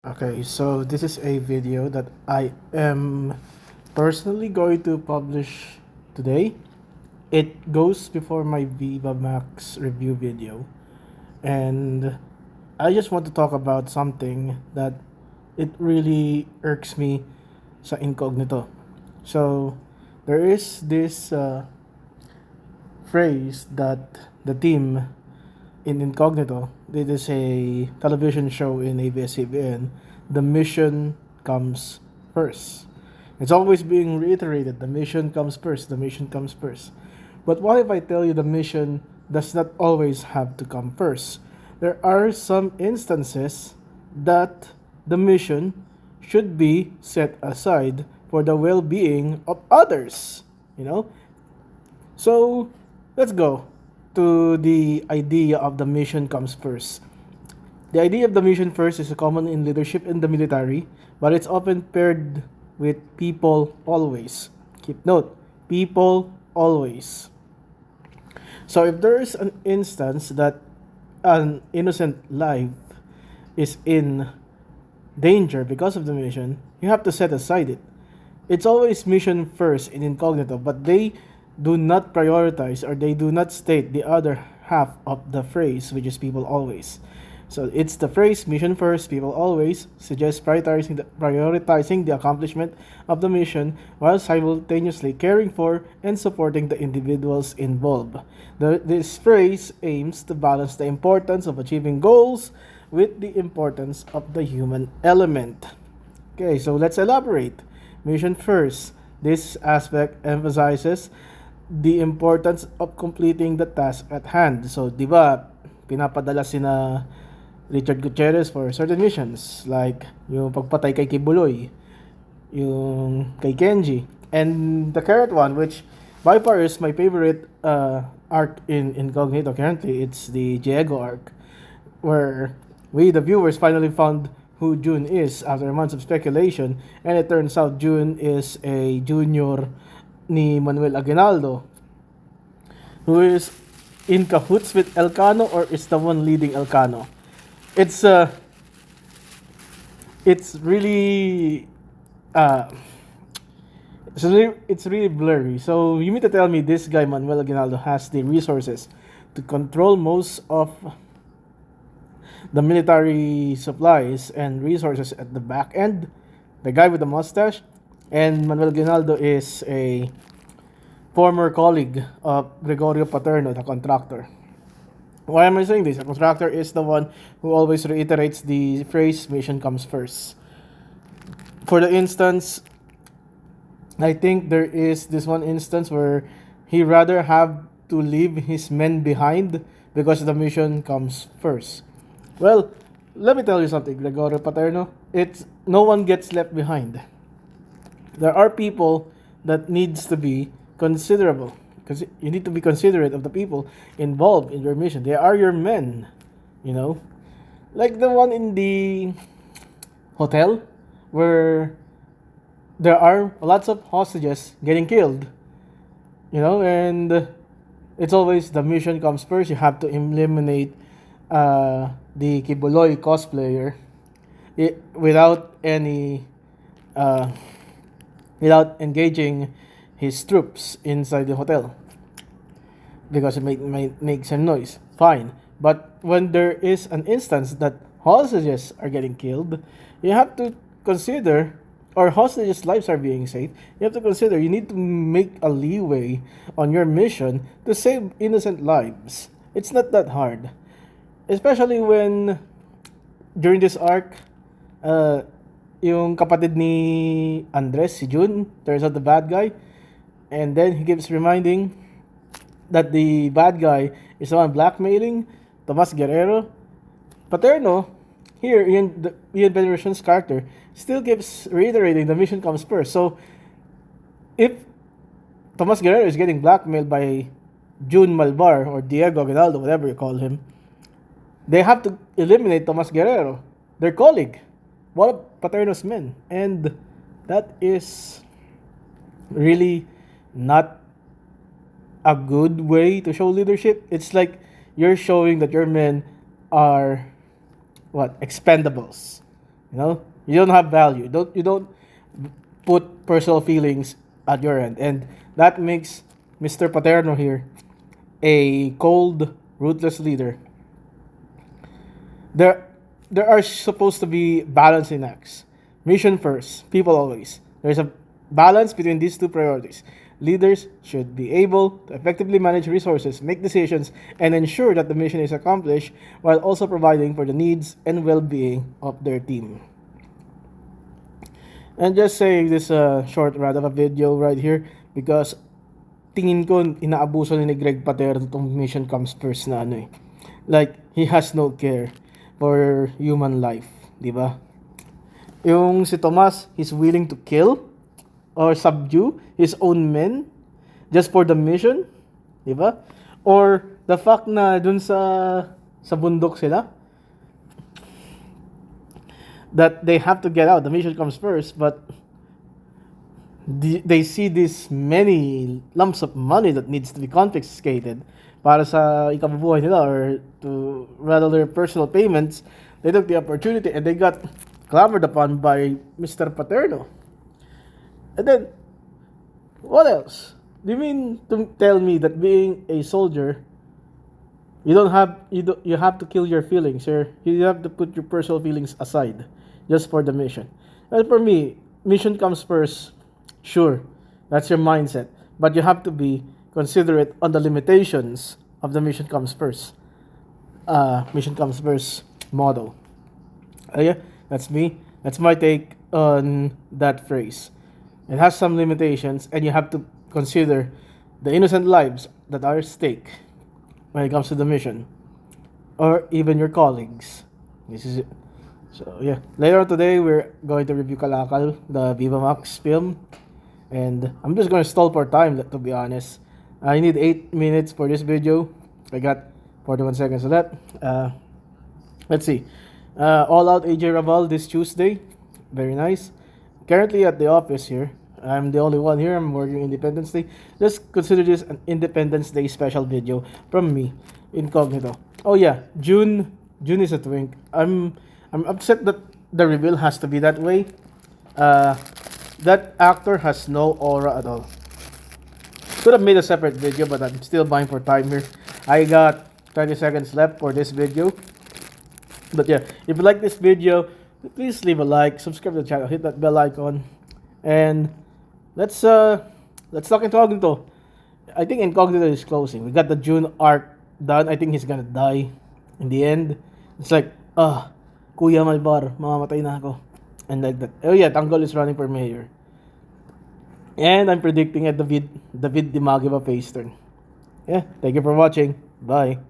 Okay, so this is a video that I am personally going to publish today. It goes before my Viva Max review video, and I just want to talk about something that it really irks me sa incognito. So there is this phrase that the team in Incognito, it is a television show in ABS-CBN. The mission comes first. It's always being reiterated. The mission comes first. The mission comes first. But what if I tell you the mission does not always have to come first? There are some instances that the mission should be set aside for the well-being of others. You know, so let's go to the idea of the mission comes first. The idea of the mission first is common in leadership in the military, but it's often paired with people always. Keep note, people always. So if there is an instance that an innocent life is in danger because of the mission, you have to set aside it. It's always mission first in Incognito, but they do not prioritize or they do not state the other half of the phrase, which is people always. So it's the phrase mission first, people always suggests prioritizing the accomplishment of the mission while simultaneously caring for and supporting the individuals involved. This phrase aims to balance the importance of achieving goals with the importance of the human element. Okay, so let's elaborate. Mission first. This aspect emphasizes the importance of completing the task at hand. So, di ba, pinapadala sina Richard Gutierrez for certain missions like yung pagpatay kay Kibuloy, yung kay Kenji, and the current one, which by far is my favorite arc in Incognito currently. It's the Diego arc, where we, the viewers, finally found who June is after months of speculation, and it turns out June is a junior ni Manuel Aguinaldo, who is in cahoots with Elcano or is the one leading Elcano. It's it's really uh it's really blurry. So you mean to tell me this guy Manuel Aguinaldo has the resources to control most of the military supplies and resources at the back end? The guy with the mustache, and Manuel Aguinaldo is a former colleague of Gregorio Paterno, the contractor. Why am I saying this? A contractor is the one who always reiterates the phrase mission comes first. For the instance, I think there is this one instance where he rather have to leave his men behind because the mission comes first. Well, let me tell you something, Gregorio Paterno. It's no one gets left behind. There are people that needs to be considerable because you need to be considerate of the people involved in your mission. They are your men, you know, like the one in the hotel where there are lots of hostages getting killed, you know, and it's always the mission comes first. You have to eliminate the Kibuloy cosplayer without any uh, without engaging his troops inside the hotel because it might make some noise. Fine. But when there is an instance that hostages are getting killed, you have to consider, or hostages' lives are being saved, you have to consider you need to make a leeway on your mission to save innocent lives. It's not that hard. Especially when during this arc, yung kapatid ni Andres, si Jun, turns out the bad guy. And then he keeps reminding that the bad guy is the one blackmailing Tomas Guerrero. Paterno, here, Ian Benversion's character, still keeps reiterating the mission comes first. So, if Tomas Guerrero is getting blackmailed by June Malbar or Diego Aguinaldo, whatever you call him, they have to eliminate Tomas Guerrero, their colleague, one of Paterno's men. And that is really not a good way to show leadership. It's like you're showing that your men are what? Expendables. You know, you don't have value. You don't put personal feelings at your end, and that makes Mr. Paterno here a cold, ruthless leader. There, there are supposed to be balancing acts. Mission first, people always. There's a balance between these two priorities. Leaders should be able to effectively manage resources, make decisions, and ensure that the mission is accomplished while also providing for the needs and well-being of their team. And just saying this short rant of a video right here because tingin ko inaabuso ni Greg Paterno itong mission comes first na ano eh. Like, he has no care for human life, di ba? Yung si Tomas, he's willing to kill or subdue his own men just for the mission, di ba? Or the fact na dun sa bundok sila, that they have to get out, the mission comes first, but they see this many lumps of money that needs to be confiscated para sa ikabubuhay nila or to rather their personal payments. They took the opportunity and they got clamoured upon by Mr. Paterno. And then, what else? Do you mean to tell me that being a soldier, you have to kill your feelings, sir? You have to put your personal feelings aside just for the mission. And for me, mission comes first. Sure, that's your mindset, but you have to be considerate on the limitations of the mission comes first. Mission comes first model. Yeah, that's me. That's my take on that phrase. It has some limitations, and you have to consider the innocent lives that are at stake when it comes to the mission, or even your colleagues. This is it. So yeah, later on today we're going to review Kalakal, the Viva Max film, and I'm just gonna stall for time. To be honest, I need 8 minutes for this video. I got 41 seconds of that. Let's see. All Out AJ Raval this Tuesday. Very nice. Currently at the office here. I'm the only one here. I'm working Independence Day. Just consider this an Independence Day special video from me, incognito. Oh yeah, June is a twink. I'm upset that the reveal has to be that way. That actor has no aura at all. Could have made a separate video, but I'm still buying for time here. I got 30 seconds left for this video. But yeah, if you like this video, please leave a like, subscribe to the channel, hit that bell icon, and let's talk Incognito. I think Incognito is closing. We got the June arc done. I think he's gonna die in the end. It's like, Kuya Malbar, mamamatay na ako. And like that. Oh yeah, Tanggol is running for mayor. And I'm predicting at David Dimagiba face turn. Yeah, thank you for watching. Bye.